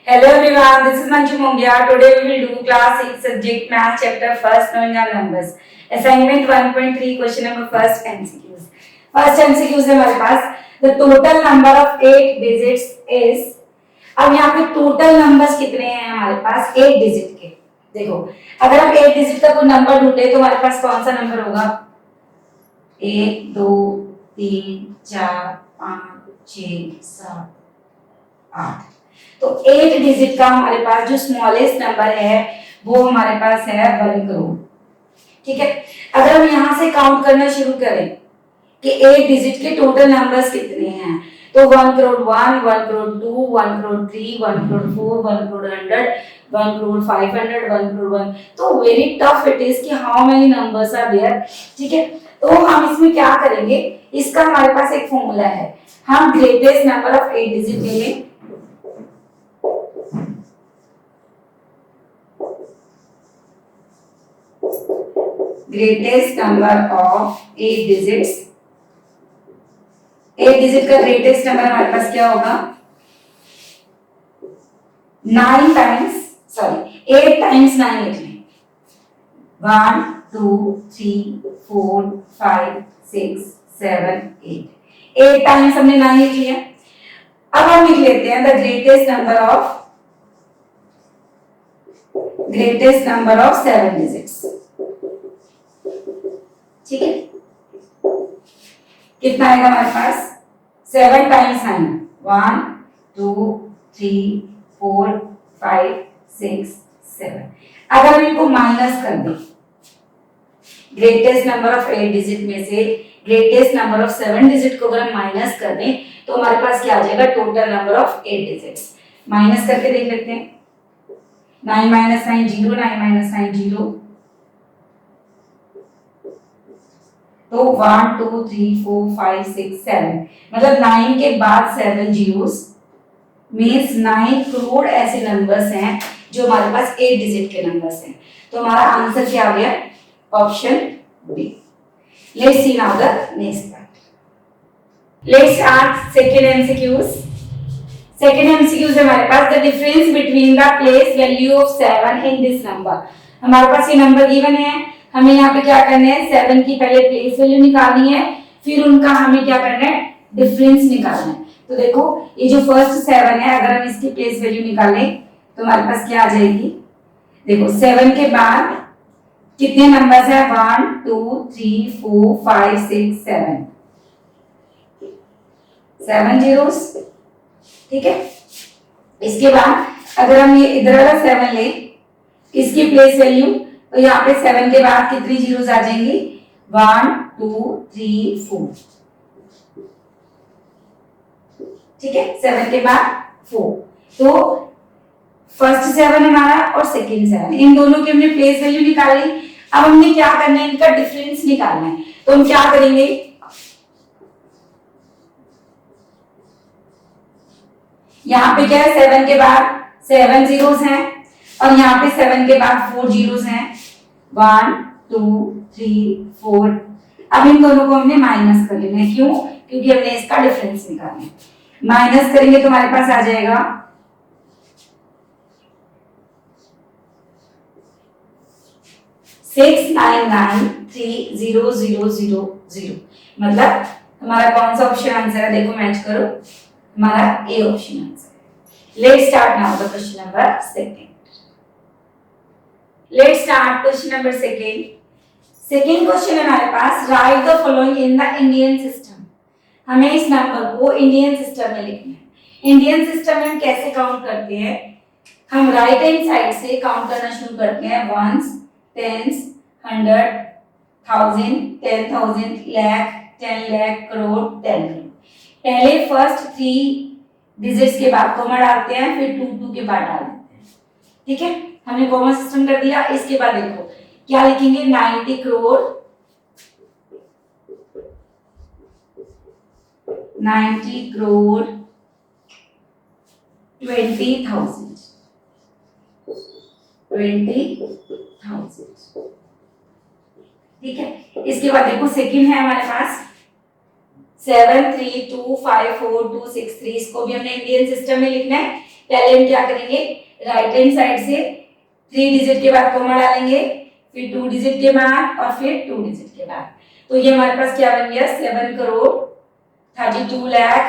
Hello everyone, this is Manju Mongia. Today we will do class 6 subject math chapter first knowing our numbers. Assignment 1.3 question number first MCQs. First MCQs है हमारे पास the total number of 8 digits is। अब यहाँ पे total numbers कितने हैं हमारे पास 8 digit के। देखो अगर हम 8 डिजिट का कोई नंबर ढूंढे तो हमारे पास कौन सा नंबर होगा 1 2 3 4 5 6 7 8। तो 8 डिजिट का हमारे पास जो स्मॉलेस्ट नंबर है वो हमारे पास है 1 करोड़। ठीक है, अगर हम यहां से काउंट करना शुरू करें कि 8 डिजिट के टोटल नंबर्स कितने हैं तो 1 करोड़ 1, 1 करोड़ 2, 1 करोड़ 3, 1 करोड़ 4, 1 करोड़ 100, 1 करोड़ 500, 1 करोड़ 1। तो वेरी टफ इट इज कि how many numbers are there. ठीक है, तो हम इसमें क्या करेंगे, इसका हमारे पास एक फॉर्मूला है। हम ग्रेटेस्ट नंबर ऑफ 8 डिजिट ले लें। Greatest number of 8 digits, 8 digit का ग्रेटेस्ट नंबर हमारे पास क्या होगा 9 टाइम्स 8 टाइम्स 9 लिख लें 1 2 3 4 5 6 7 8 8 टाइम्स हमने 9 लिख लिया। अब हम लिख लेते हैं the greatest number of 7 digits. ठीक है, कितना आएगा हमारे पास 7 टाइम्स 9 1 2 3 4 5 6 7। अगर हम इनको माइनस कर दें ग्रेटेस्ट नंबर ऑफ 8 डिजिट में से ग्रेटेस्ट नंबर ऑफ 7 डिजिट को अगर हम माइनस कर दें तो हमारे पास क्या आ जाएगा total number of 8 digits. Minus करके देख लेते हैं 9 minus 9 0, 9 minus 9 0। तो 1 2 3 4 5 6 7 मतलब 9 के बाद 7 जीरोस मींस 9 करोड़ ऐसे नंबर्स हैं जो हमारे पास 8 डिजिट के नंबर्स हैं। तो हमारा आंसर क्या आ गया option B. Let's see now the next part. Let's start second MCQs. Second MCQs है हमारे पास the difference between the place value of 7 in this number. हमारे पास ये नंबर गिवन है, हमें यहाँ पे क्या करना है 7 की पहले प्लेस वैल्यू निकालनी है, फिर उनका हमें क्या करना है डिफरेंस निकालना है। तो देखो ये जो फर्स्ट 7 है अगर हम इसकी प्लेस वैल्यू निकालें तो हमारे पास क्या आ जाएगी। देखो 7 के बाद कितने नंबर्स है 1 2 3 4 5 6 7 7 जीरोस। ठीक है, इसके बाद अगर हम ये इधर वाला 7 ले इसकी प्लेस वैल्यू तो यहाँ पे 7 के बाद कितनी जीरोस आ जाएंगी 1 2 3 4। ठीक है, 7 के बाद 4। तो फर्स्ट 7 हमारा और सेकंड 7 इन दोनों की हमने प्लेस वैल्यू निकाली। अब हमने क्या करना है इनका डिफरेंस निकालना है। तो हम क्या करेंगे यहाँ पे क्या है 7 के बाद 7 जीरोस हैं और यहाँ पे 7 के बाद 4 जीरोस हैं 1 2 3 4। अब इन दोनों को हमने माइनस कर लेना है, क्यों क्योंकि हमने इसका डिफरेंस निकालना है। माइनस करेंगे तो हमारे पास आ जाएगा 6993000। मतलब हमारा कौन सा ऑप्शन आंसर है देखो मैच करो, हमारा A option answer. Let's start now the question number second. Let's start question number second. Second question है हमारे पास write the following in the Indian system. हमें इस नंबर को इंडियन सिस्टम में लिखना है। इंडियन सिस्टम में हम कैसे काउंट करते हैं, हम राइट हैंड साइड से काउंट करना शुरू करते हैं वंस टेंस 100 1000 10,000 लाख 10 लाख करोड़ 10 करोड़। पहले फर्स्ट 3 डिजिट्स के बाद कॉमा डालते हैं फिर 2 2 के बाद डाल देते हैं। ठीक है, हमने कॉमा सिस्टम कर दिया। इसके बाद देखो क्या लिखेंगे 90 करोड़ 90 करोड़ 20,000 20,000। ठीक है, इसके बाद देखो सेकंड है हमारे पास 7325426 इसको भी हमने इंडियन सिस्टम में लिखना है। पहले हम क्या करेंगे, राइट हैंड साइड से 3 डिजिट के बाद कॉमा डालेंगे, फिर 2 डिजिट के बाद और फिर 2 डिजिट के बाद। तो ये हमारे पास क्या बन गया, 7 करोड़ 32 लाख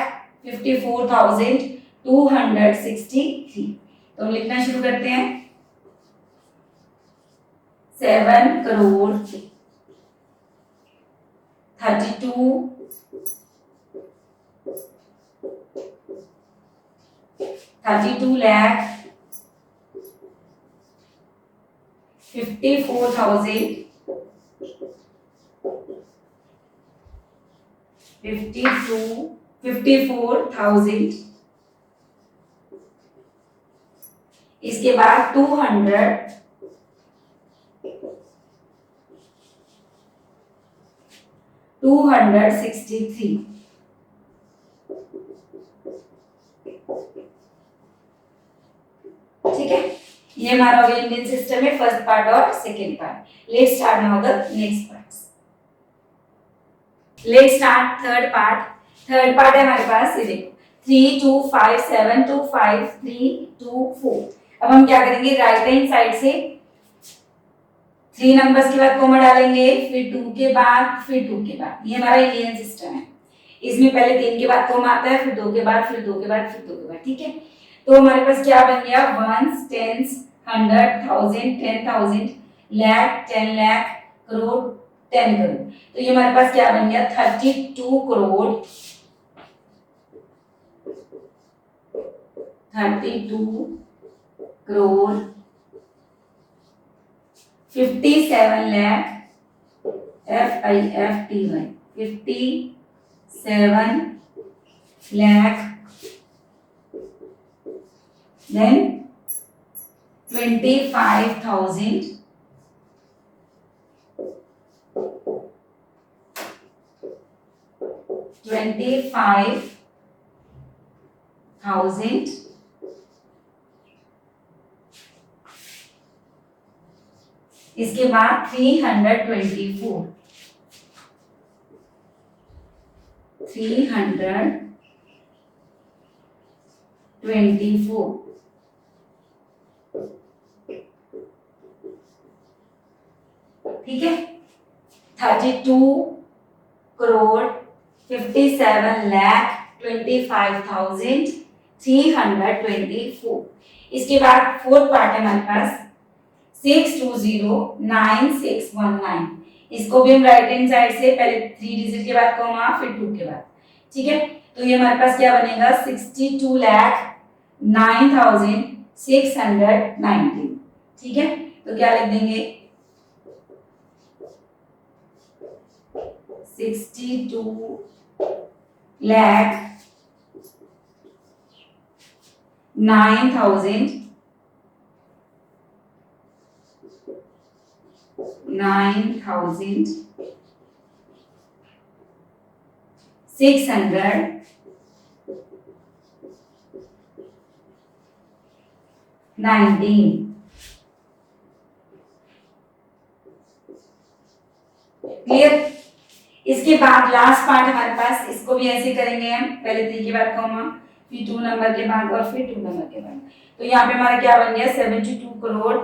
54,263। तो हम लिखना शुरू करते हैं, 7 करोड़ 32 लाख 54,000 इसके बाद 263। ठीक है, ये हमारा हो गया इंडियन सिस्टम में फर्स्ट पार्ट और second part. Let's start now the next parts. Let's start third part. Third part है हमारे पास, ये देखो 3 2 5 7 2 5 3 2 4। अब हम क्या करेंगे, राइट हैंड साइड से 3 नंबर्स के बाद कॉमा डालेंगे, फिर 2 के बाद, फिर 2 के बाद। ये हमारा इंडियन सिस्टम है। इसमें पहले 3 के बाद कॉमा आता है, फिर 2 के बाद, फिर 2 के बाद, फिर 2 के बाद। ठीक है, तो हमारे पास क्या बन गया, वंस, टेंस, 100, 1000, 10,000, लाख, 10 लाख, करोड़, 10 करोड़। तो ये हमारे पास क्या बन गया, 32 करोड़ 57 लाख FIFTY 57 लाख, then 25,000 इसके बाद 324 ठीक है, 32 करोड़ 57 लाख 25,324। इसके बाद फोर्थ पार्ट है हमारे पास 6209619। इसको भी हम राइट हैंड साइड से पहले 3 डिजिट के बाद कॉमा, फिर 2 के बाद। ठीक है, तो ये हमारे पास क्या बनेगा, 62,09,619। ठीक है, तो क्या लिख देंगे, 62,09,619। क्लियर। इसके बाद लास्ट पार्ट हमारे पास, इसको भी ऐसे करेंगे हम, पहले 3 के बाद कॉमा, फिर 2 नंबर के बाद और फिर 2 नंबर के बाद। तो यहाँ पे हमारा क्या बन गया, 72 करोड़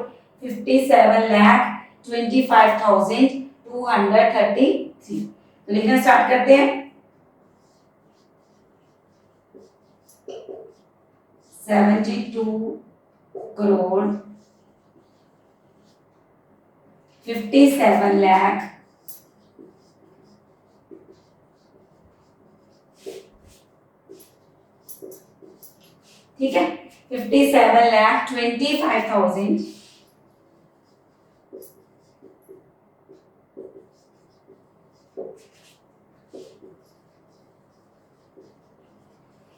57 लाख 25,233। तो लिखना स्टार्ट करते हैं, 72 करोड़ 57 लाख 25,000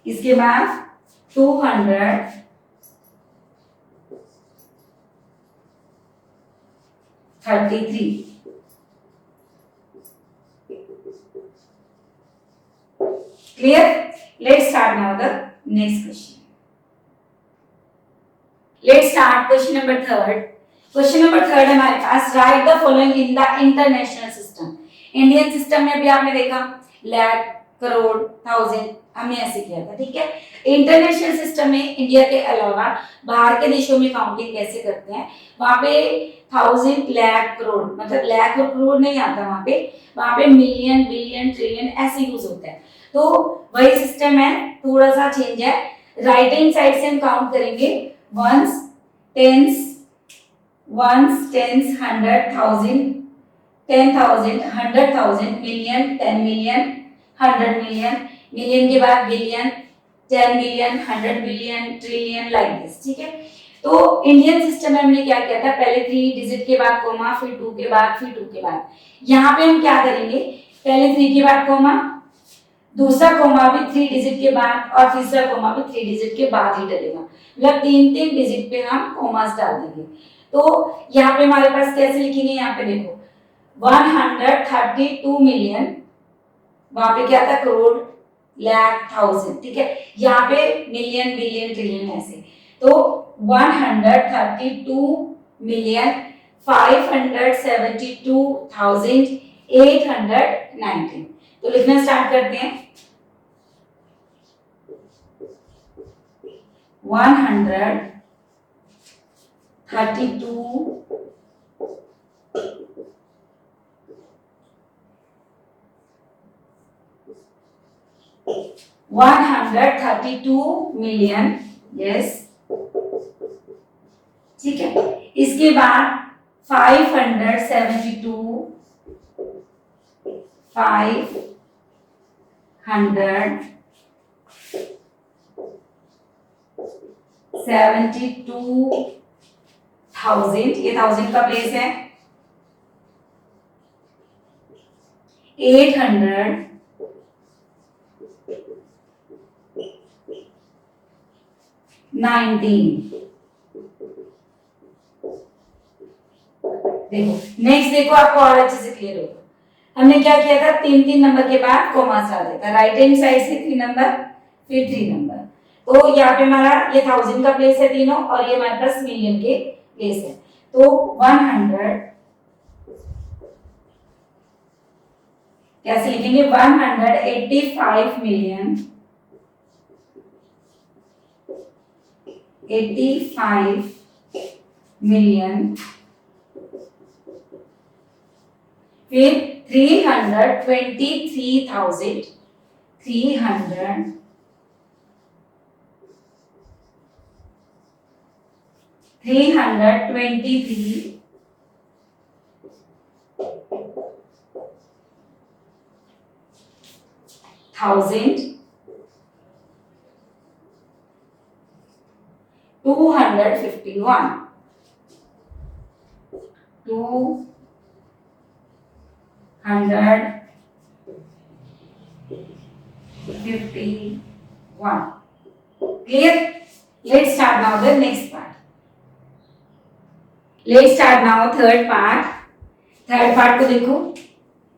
इसके बाद 233। Clear. Let's start now the next question. Let's start question number third. Question number third हमारे पास, write the following in the international system. Indian system में भी आपने देखा लाख, करोड़, थाउजेंड, हमने ऐसे किया था, ठीक है। इंटरनेशनल सिस्टम में इंडिया के अलावा बाहर के देशों में काउंटिंग कैसे करते हैं, वहां पे थाउजेंड, लाख, करोड़, मतलब लाख और करोड़ नहीं आता वहां पे मिलियन, बिलियन, ट्रिलियन ऐसे यूज होता है। तो वही सिस्टम है, थोड़ा सा चेंज है। राइट हैंड साइड से हम काउंट करेंगे ones, tens, hundred, thousand, 10,000, 100,000, million, 10 million, 100 million, million के बाद billion, 10 billion, 100 billion, trillion, like this, ठीक है। तो इंडियन सिस्टम में हमने क्या किया था, पहले 3 डिजिट के बाद कोमा, फिर 2 के बाद, फिर 2 के बाद। यहाँ पे हम क्या करेंगे, पहले 3 के बाद कोमा, दूसरा कोमा भी 3 डिजिट के बाद, और तीसरा कोमा भी 3 डिजिट के बाद ही डलेगा, मतलब 3-3 डिजिट पे हम कोमास डाल देंगे। तो यहाँ पे हमारे पास कैसे लिखेंगे, यहाँ पे देखो 132 मिलियन, वहां पे क्या था, करोड़, लाख, थाउजेंड, ठीक है। यहाँ पे मिलियन, बिलियन, ट्रिलियन ऐसे। तो 132 मिलियन 572,819। तो लिखना स्टार्ट करते हैं। 132 132 मिलियन, यस, ठीक है। इसके बाद 572, 572,000, ये थाउजेंड का प्लेस है, 819। देखो नेक्स्ट, देखो आपको और अच्छे से क्लियर होगा। हमने क्या किया था, 3-3 नंबर के बाद कोमा डाल दिया था, राइट हैंड साइड से 3 नंबर, फिर 3 नंबर। तो यहाँ पे हमारा ये थाउजेंड का प्लेस है तीनों, और ये हमारे पास मिलियन के प्लेस है। तो 100 कैसे लिखेंगे, 185 मिलियन, 85 मिलियन, फिर 323,000, 323,000, 251, 251, clear? Let's start now the next part. Let's start now third part. Third part को देखो,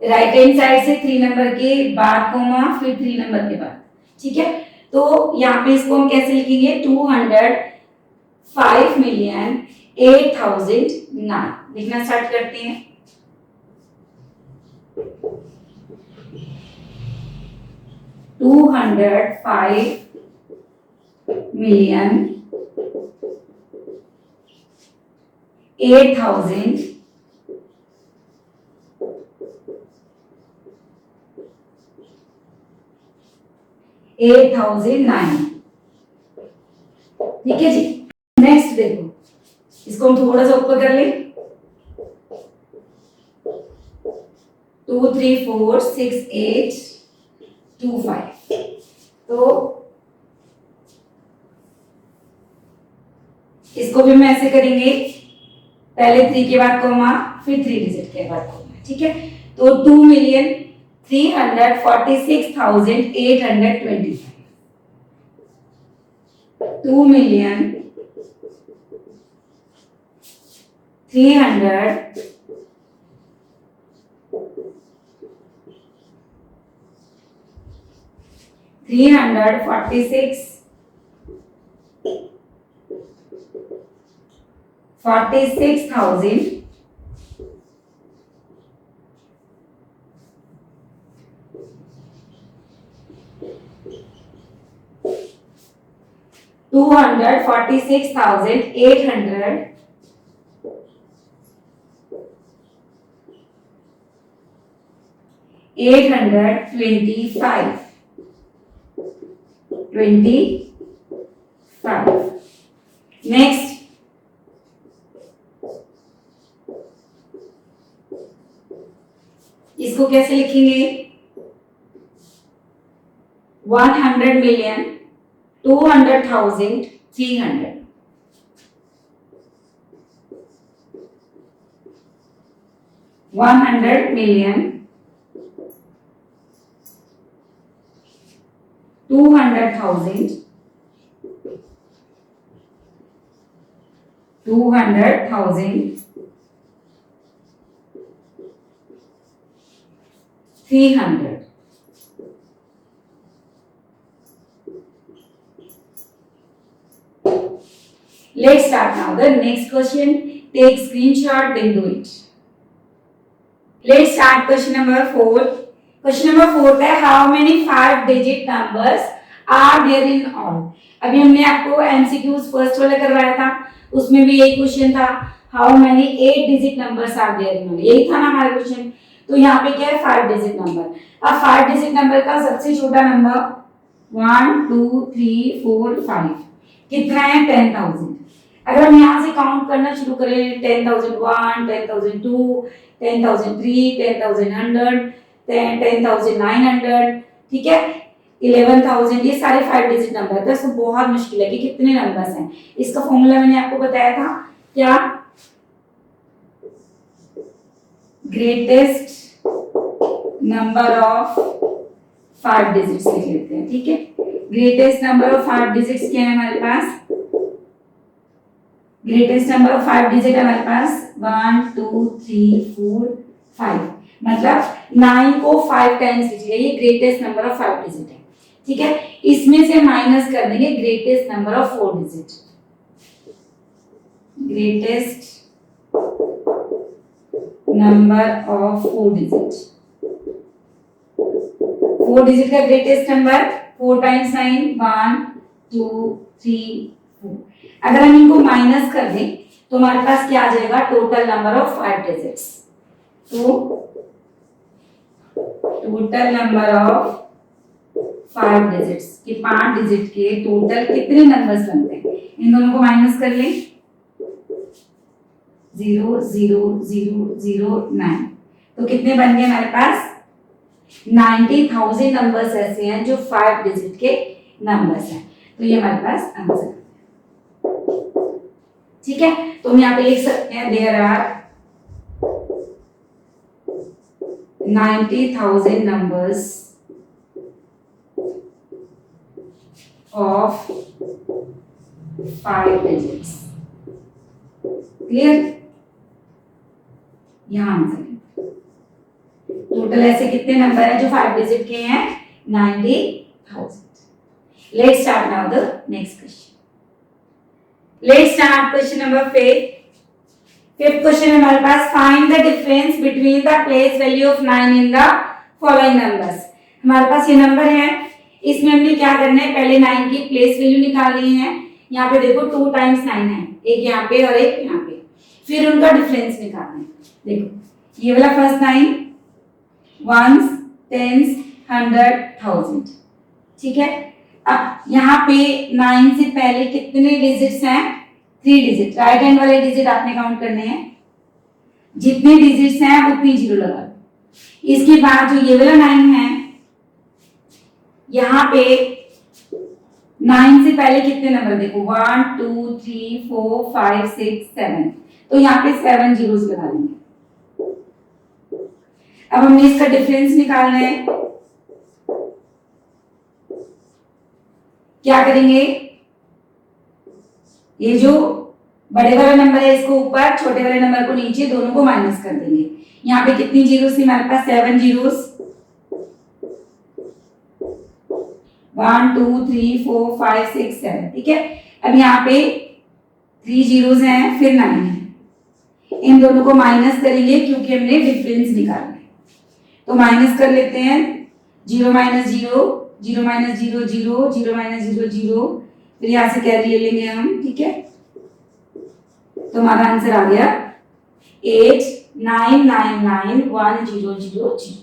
राइट हैंड साइड से 3 नंबर के बाद कोमा, फिर 3 नंबर के बाद, ठीक है। तो यहाँ पे इसको हम कैसे लिखेंगे, 205 मिलियन 8,009, लिखना स्टार्ट करते हैं। 205 मिलियन 8,000 8,009, ठीक है जी। नेक्स्ट देखो, इसको हम थोड़ा सा ऊपर कर लें, 2 3 4 6 8 2 5। तो इसको भी हम ऐसे करेंगे, पहले 3 के बाद कोमा, फिर 3 डिजिट के बाद कोमा, ठीक है। तो 2,346,825, 346,000 8,009, 246,800 825 नेक्स्ट इसको कैसे लिखेंगे 100,200,300 100,000,200,000 300 Let's start now the next question. Take screenshot then do it. Let's start question number 4. Question number 4 है how many 5 digit numbers are there in all. अभी हमने आपको MCQs फर्स्ट वाला करवाया था, उसमें भी यही क्वेश्चन था how many 8 digit numbers are there in all. यही था ना हमारा क्वेश्चन. तो यहाँ पे क्या है 5 डिजिट नंबर. अब 5 डिजिट नंबर का सबसे छोटा नंबर 1 2 3 4 5 कितना है 10,000. अगर हम यहाँ से काउंट करना शुरू करें 10,001 10,002 10,003 10,100 10,900 ठीक है 11,000 ये सारे 5 डिजिट नंबर है. तो इसको बहुत मुश्किल है कि कितने नंबर्स हैं. इसका फॉर्मूला मैंने आपको बताया था क्या ग्रेटेस्ट नंबर ऑफ 5 डिजिट्स लिख लेते हैं. ठीक है ग्रेटेस्ट नंबर ऑफ 5 डिजिट्स क्या है हमारे पास. ग्रेटेस्ट नंबर ऑफ 5 डिजिट हमारे पास 1 2 3 4 5 मतलब 9 को 5 टाइम्स लीजिए. ये ग्रेटेस्ट नंबर ऑफ 5 डिजिट है. ठीक है इसमें से माइनस कर देंगे greatest number of 4 digit. Greatest number of 4 digit 4 digit का ग्रेटेस्ट नंबर 4 टाइम्स 9 1 2 3 4. अगर हम इनको माइनस कर दें तो हमारे पास क्या आ जाएगा टोटल नंबर ऑफ 5 डिजिट्स. तो टोटल नंबर ऑफ 5 डिजिट्स के 5 डिजिट के टोटल कितने नंबर्स बनते हैं. इन दोनों को माइनस कर लें 0 0 0 0 9 तो कितने बन गए हमारे पास 90,000 नंबर्स ऐसे हैं जो 5 डिजिट के नंबर्स हैं. तो ये हमारे पास आंसर. ठीक है तो हम यहाँ पे लिख सकते हैं there are 90,000 numbers of 5 digits. Clear. यहाँ आंसर टोटल ऐसे कितने नंबर है जो 5 डिजिट के हैं 90,000. Let's start now the next question. Let's start question number 5. Fifth question है हमारे पास find the difference between the place value of 9 in the following numbers. हमारे पास ये नंबर है इसमें हमने क्या करना है पहले 9 की प्लेस वैल्यू निकालनी है. यहाँ पे देखो 2 टाइम्स 9 है एक यहाँ पे और एक यहाँ पे. फिर उनका डिफरेंस निकालना है. देखो ये वाला फर्स्ट 9 ones tens 100,000 ठीक है. अब यहाँ पे 9 से पहले कितने डिजिट्स हैं 3 डिजिट. राइट हैंड वाले डिजिट आपने काउंट करने हैं. जितने डिजिट्स हैं उतनी जीरो लगा. इसके बाद जो ये वाला 9 है यहाँ पे 9 से पहले कितने नंबर देखो 1 2 3 4 5 6 7 तो यहाँ पे 7 जीरोस लगा लेंगे. अब हमने इसका डिफरेंस निकालना है. क्या करेंगे ये जो बड़े वाला नंबर है इसको ऊपर छोटे वाले नंबर को नीचे दोनों को माइनस कर देंगे. यहाँ पे कितनी जीरोस थी हमारे पास 7 जीरोस 1 2 3 4 5 6 7 ठीक है. अब यहाँ पे 3 जीरोस हैं फिर 9 है. इन दोनों को माइनस करेंगे क्योंकि हमने डिफरेंस निकालना है. तो माइनस कर लेते हैं 0 माइनस 0, 0 माइनस 0 0, 0 माइनस 0 0, फिर यहाँ से कैरी ले लेंगे हम, ठीक है। तो हमारा आंसर आ गया 899910000।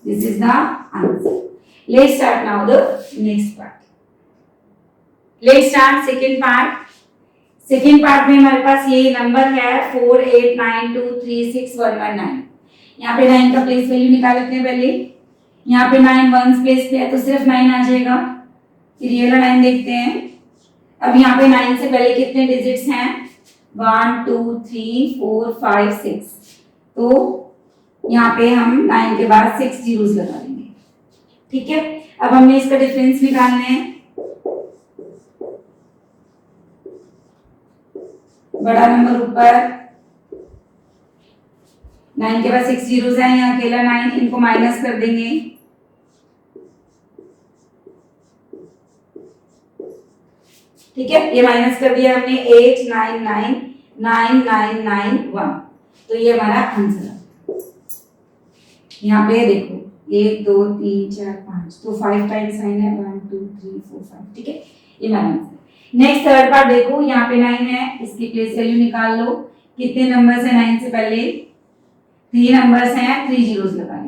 This is the answer. Let's start now the next part. Let's start second part. Second part में हमारे पास ये नंबर है 4892361119। यहाँ पे 9 का प्लेस वैल्यू निकाल लेते हैं पहले। यहाँ पे 9 वंस प्लेस पे है तो सिर्फ 9 आ जाएगा। फिर ये वाला 9 देखते हैं। अब यहाँ पे 9 से पहले कितने डिजिट्स हैं? 1 2 3 4 5 6। तो यहाँ पे हम 9 के बाद 6 जीरोस लगा देंगे, ठीक है। अब हमने इसका डिफरेंस निकालना है। बड़ा नंबर ऊपर, 9 के बाद 6 जीरोस हैं, यहाँ अकेला 9, इनको माइनस कर देंगे। ठीक है, ये माइनस कर दिया हमने। 8999991, तो ये हमारा आंसर है। यहाँ पे देखो 1 2 3 4 5, तो 5 टाइम्स साइन है, 1 2 3 4 5, ठीक है, ये हमारा आंसर। नेक्स्ट थर्ड पार्ट देखो, यहाँ पे 9 है, इसकी प्लेस वैल्यू निकाल लो। कितने नंबर्स हैं 9 से पहले? 3 नंबर्स हैं, 3 जीरोस लगाए।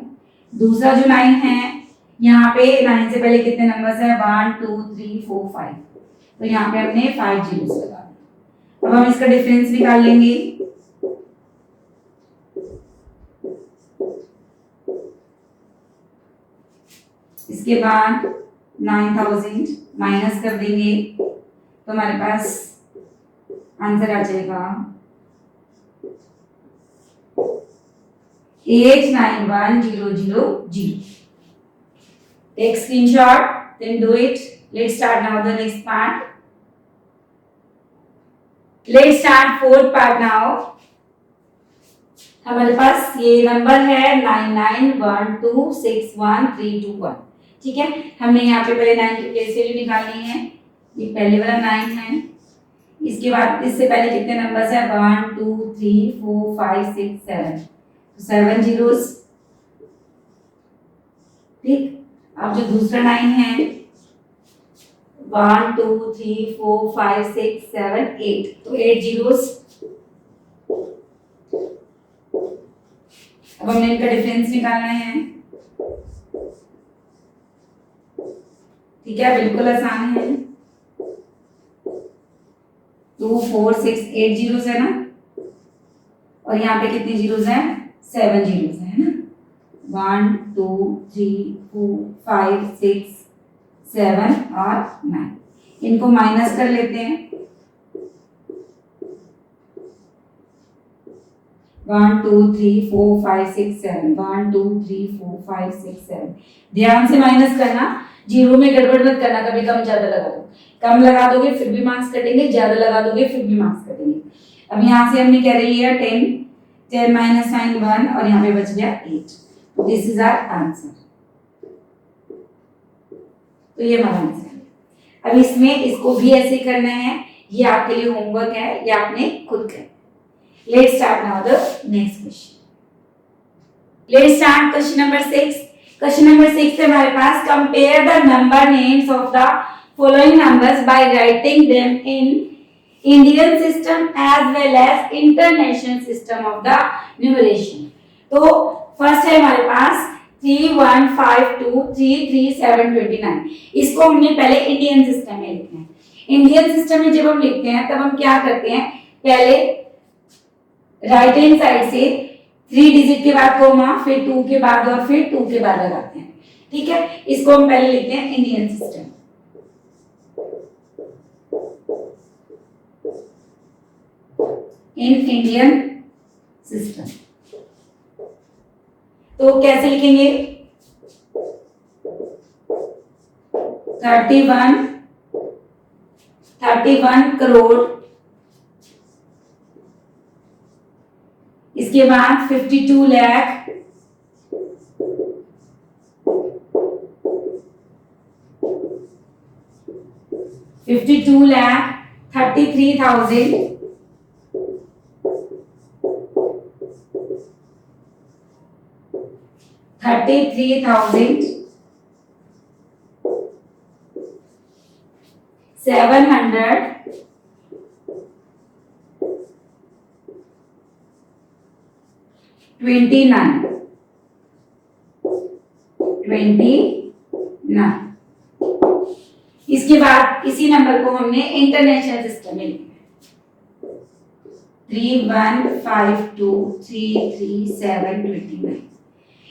दूसरा जो 9 है, यहाँ पे 9 से पहले कितने नंबर्स हैं? 1 2 3 4 5, तो यहाँ पे हमने 5 जीरोस लगा दिए। अब हम इसका डिफरेंस निकाल लेंगे। इसके बाद 9000 माइनस कर देंगे, तो हमारे पास आंसर आ जाएगा 891000। Take screenshot, then do it. Let's start now the next part. Let's start fourth part now. हमारे पास ये नंबर है 99126131, ठीक है। हमने यहाँ पे पहले 9 की प्लेस वैल्यू निकालनी है। ये पहले वाला 9 है, इसके बाद इससे पहले कितने नंबर्स हैं? 1 2 3 4 5 6 7, तो 7 जीरोस, ठीक। अब जो दूसरा 9 है, 1 2 3 4 5 6 7 8, तो 8 जीरोस। अब हमने इनका डिफरेंस निकालना है, ठीक है, बिल्कुल आसान है। 2 4 6 8 जीरोस है ना, और यहाँ पे कितने जीरोस हैं? 7 जीरोस है ना। 1 2 3 4 5 6 7 और 9, इनको माइनस कर लेते हैं। 1 2 3 4 5 6 7, 1 2 3 4 5 6 7। ध्यान से माइनस करना, जीरो में गड़बड़ मत करना, कभी कम ज्यादा लगा दो। कम लगा दोगे फिर भी मार्क्स कटेंगे, ज्यादा लगा दोगे फिर भी मार्क्स कटेंगे। अब यहाँ से हमने क्या ले लिया? 10 10 माइनस साइन 1, और यहाँ पे बच गया 8। This is our answer. तो ये हमारा आंसर है। अब इसमें इसको भी ऐसे करना है, ये आपके लिए होमवर्क है, ये आपने खुद करना। Let's start now the next question. Let's start question number 6. Question number 6 से हमारे पास compare the number names of the following numbers by writing them in Indian system as well as international system of the numeration. तो first है हमारे पास 315233729। इसको हमने पहले Indian system में लिखना है। इंडियन सिस्टम में जब हम लिखते हैं तब हम क्या करते हैं? पहले राइट हैंड साइड से 3 डिजिट के बाद कोमा, फिर 2 के बाद और फिर 2 के बाद लगाते हैं, ठीक है। इसको हम पहले लिखते हैं Indian system. In Indian system तो कैसे लिखेंगे? 31 करोड़, इसके बाद 52 लाख, 33,000, 33,000, 29 इसके बाद इसी नंबर को हमने इंटरनेशनल सिस्टम में लिखना है 315233729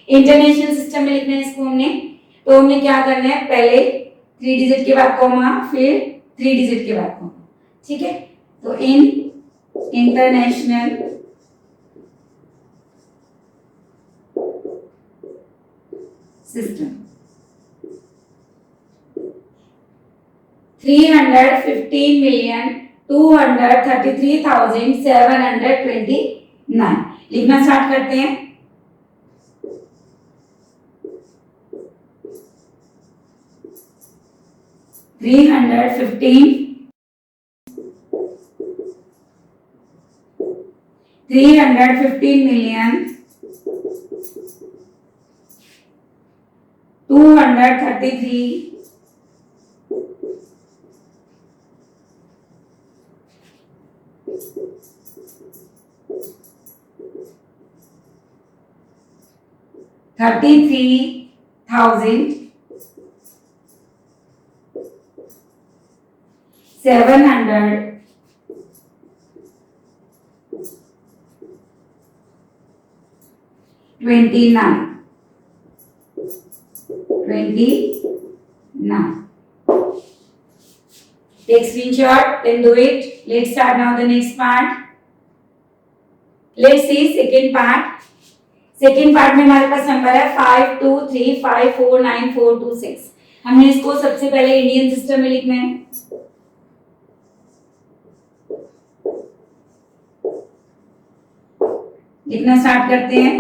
इंटरनेशनल सिस्टम में लिखना है इसको हमने। तो हमने क्या करना है, पहले 3 डिजिट के बाद कॉमा, फिर 3 डिजिट के बाद कॉमा, ठीक है। तो इन इंटरनेशनल सिस्टम 315,233,729 लिखना स्टार्ट करते हैं। Three hundred fifteen 315,233 729 take screenshot, then do it. Let's start now the next part. Let's see second part. Second part में हमारे पास नंबर है 52354946। हमने इसको सबसे पहले इंडियन सिस्टम में लिखना है। लिखना स्टार्ट करते हैं।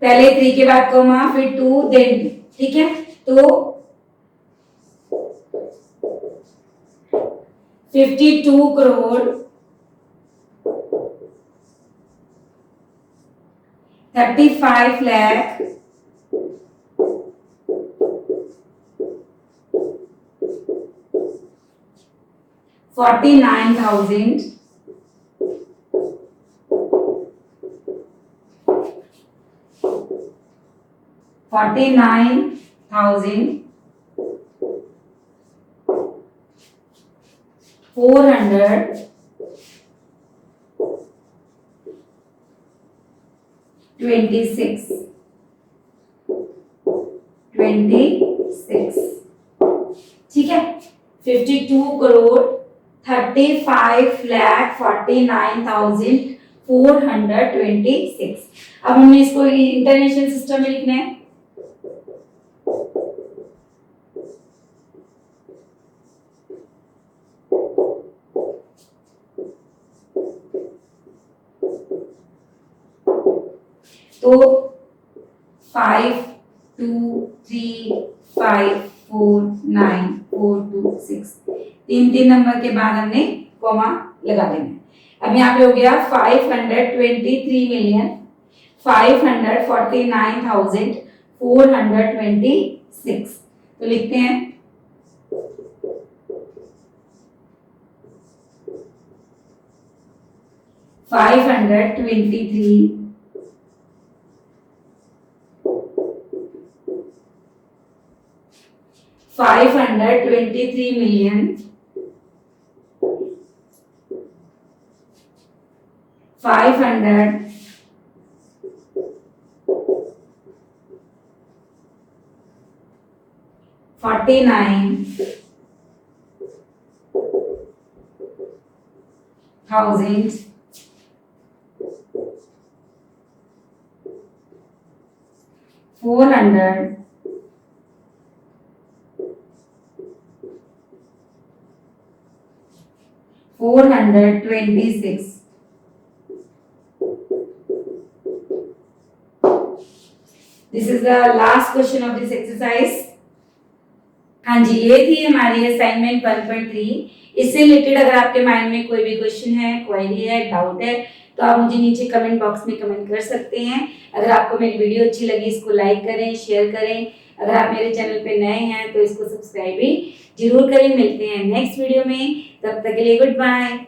पहले 3 के बाद कॉमा, फिर 2, देन, ठीक है। तो 52 करोड़ 35 लाख 49,000 426 ठीक है। 52 करोड़ 35 लाख 49,426। अब हमने इसको इंटरनेशनल सिस्टम में लिखना है। तो 523549,426 तीन नंबर के बाद हमने कॉमा लगा देना है। अब यहाँ पे हो गया 523,549,426। तो लिखते हैं 523 523 549,000 426। This is the last question of this exercise. हाँ जी, ये थी हमारी असाइनमेंट 1.3। इससे रिलेटेड अगर आपके माइंड में कोई भी क्वेश्चन है, क्वेरी है, डाउट है, तो आप मुझे नीचे कमेंट बॉक्स में कमेंट कर सकते हैं। अगर आपको मेरी वीडियो अच्छी लगी, इसको लाइक करें, शेयर करें, अगर आप मेरे चैनल पे नए हैं तो इसको सब्सक्राइब भी जरूर करें। मिलते हैं नेक्स्ट वीडियो में, तब तक के लिए गुड बाय।